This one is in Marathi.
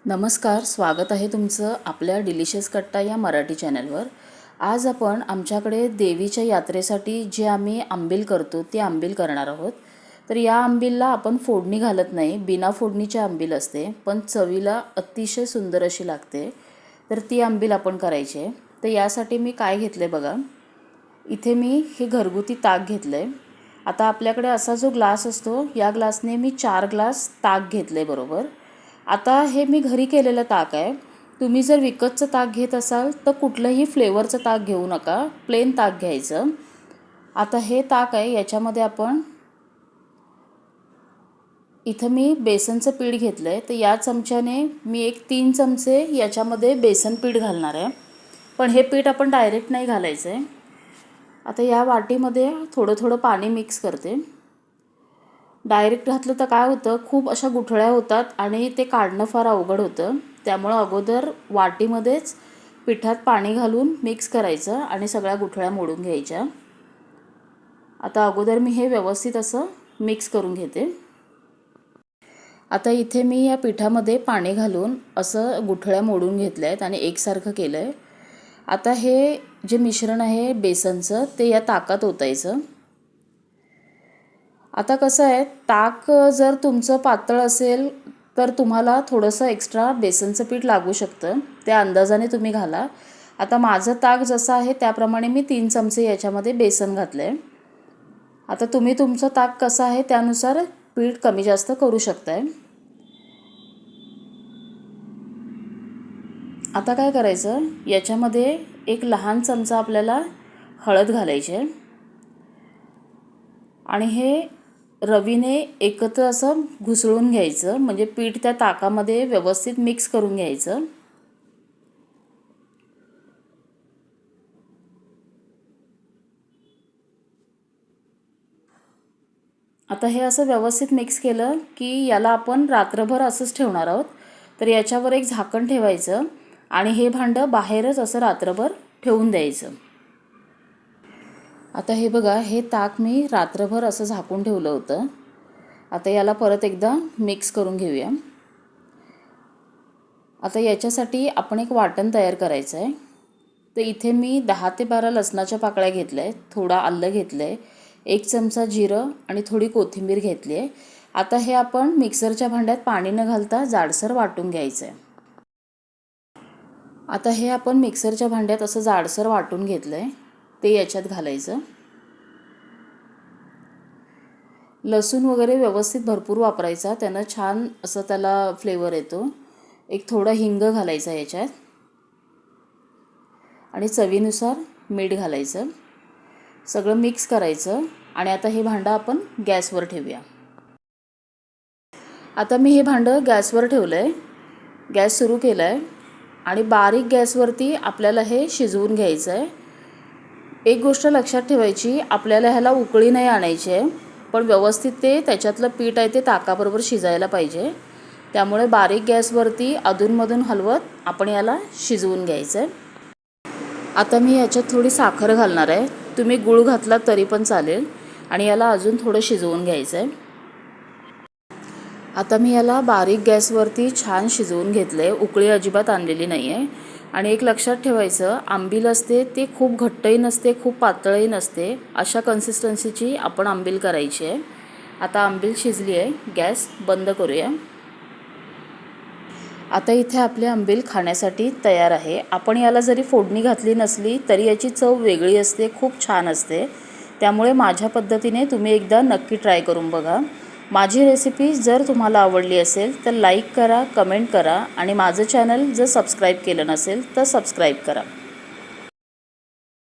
नमस्कार, स्वागत आहे तुमचं आपल्या डिलिशियस कट्टा या मराठी चॅनलवर। आज आपण आमच्याकडे देवीच्या यात्रेसाठी जे आम्ही आंबील करतो ते आंबील करणार आहोत। तर या आंबीलला आपण फोडणी घालत नाही, बिना फोडणीची आंबील असते, पण चवीला अतिशय सुंदर अशी लागते। तर ती आंबील आपण करायची आहे। तर यासाठी मी काय घेतले बघा, इथे मी हे घरगुती ताक घेतले। आता आपल्याकडे असा जो ग्लास असतो, या ग्लासने मी 4 ग्लास ताक घेतले बरोबर। आता हे मी घरी केलेलं ताक आहे। तुम्ही जर विकतचं ताक घेत असाल तर कुठलंही फ्लेवरचं ताक घेऊ नका, प्लेन ताक घ्यायचं। आता हे ताक आहे, याच्यामध्ये आपण इथं मी बेसनचं पीठ घेतलं आहे। तर या चमच्याने मी एक 3 चमचे याच्यामध्ये बेसन पीठ घालणार आहे, पण हे पीठ आपण डायरेक्ट नाही घालायचं आहे। आता या वाटीमध्ये थोडं थोडं पाणी मिक्स करते। डायरेक्ट घातलं तर काय होतं, खूप अशा गुठळ्या होतात आणि ते काढणं फार अवघड होतं। त्यामुळे अगोदर वाटीमध्येच पिठात पाणी घालून मिक्स करायचं आणि सगळ्या गुठळ्या मोडून घ्यायच्या। आता अगोदर मी हे व्यवस्थित असं मिक्स करून घेते। आता इथे मी या पिठामध्ये पाणी घालून असं गुठळ्या मोडून घेतल्या आहेत आणि एकसारखं केलं आहे। आता हे जे मिश्रण आहे बेसनचं ते या ताकात ओतायचं। आता कसं आहे, ताक जर तुमचं पातळ असेल तर तुम्हाला थोडंसं एक्स्ट्रा बेसनचं पीठ लागू शकतं, त्या अंदाजाने तुम्ही घाला। आता माझं ताक जसं आहे त्याप्रमाणे मी 3 चमचे याच्यामध्ये बेसन घातले आहे। आता तुम्ही तुमचं ताक कसं आहे त्यानुसार पीठ कमी जास्त करू शकताय। आता काय करायचं, याच्यामध्ये एक लहान चमचा आपल्याला हळद घालायची आहे आणि हे रवीने एकत्र असं घुसळून घ्यायचं, म्हणजे पीठ त्या ताकामध्ये व्यवस्थित मिक्स करून घ्यायचं। आता हे असं व्यवस्थित मिक्स केलं की याला आपण रात्रभर असंच ठेवणार आहोत। तर याच्यावर एक झाकण ठेवायचं आणि हे भांडं बाहेरच असं रात्रभर ठेवून द्यायचं। आता हे बघा, हे ताक मी रात्रभर असं झाकून ठेवलं होतं। आता याला परत एकदा मिक्स करून घेऊया। आता याच्यासाठी आपण एक वाटण तयार करायचं आहे। तर इथे मी 10 ते 12 लसणाच्या पाकळ्या घेतल्या आहेत, थोडा आलं घेतलं आहे, 1 चमचा जिरं आणि थोडी कोथिंबीर घेतली आहे। आता हे आपण मिक्सरच्या भांड्यात पाणी न घालता जाडसर वाटून घ्यायचं आहे। आता हे आपण मिक्सरच्या भांड्यात असं जाडसर वाटून घेतलं आहे, ते याच्यात घालायचं। लसूण वगैरे व्यवस्थित भरपूर वापरायचा, त्यानं छान असं त्याला फ्लेवर येतो। एक थोडं हिंग घालायचं याच्यात आणि चवीनुसार मीठ घालायचं। सगळं मिक्स करायचं आणि आता हे भांडं आपण गॅसवर ठेवूया। आता मी हे भांडं गॅसवर ठेवलं आहे, गॅस सुरू केला आहे आणि बारीक गॅसवरती आपल्याला हे शिजवून घ्यायचं आहे। एक गोष्ट लक्षात ठेवायची, आपल्याला ह्याला उकळी नाही आणायची आहे, पण व्यवस्थित ते त्याच्यातलं पीठ आहे ते ताकाबरोबर शिजायला पाहिजे। त्यामुळे बारीक गॅसवरती अधूनमधून हलवत आपण याला शिजवून घ्यायचं आहे। आता मी याच्यात थोडी साखर घालणार आहे, तुम्ही गूळ घातला तरी पण चालेल आणि याला अजून थोडं शिजवून घ्यायचं आहे। आता मी याला बारीक गॅसवरती छान शिजवून घेतलं आहे, उकळी अजिबात आणलेली नाही आहे। आणि एक लक्षात ठेवायचं, आंबील असते ते खूप घट्टही नसते खूप पातळही नसते, अशा कन्सिस्टन्सीची आपण आंबील करायची आहे। आता आंबील शिजली आहे, गॅस बंद करूया। आता इथे आपली आंबील खाण्यासाठी तयार आहे। आपण याला जरी फोडणी घातली नसली तरी याची चव वेगळी असते, खूप छान असते। त्यामुळे माझ्या पद्धतीने तुम्ही एकदा नक्की ट्राय करून बघा। माझी रेसिपी जर तुम्हाला आवडली असेल तर लाईक करा, कमेंट करा आणि माझं चॅनल जर सबस्क्राईब केलं नसेल तर सबस्क्राईब करा।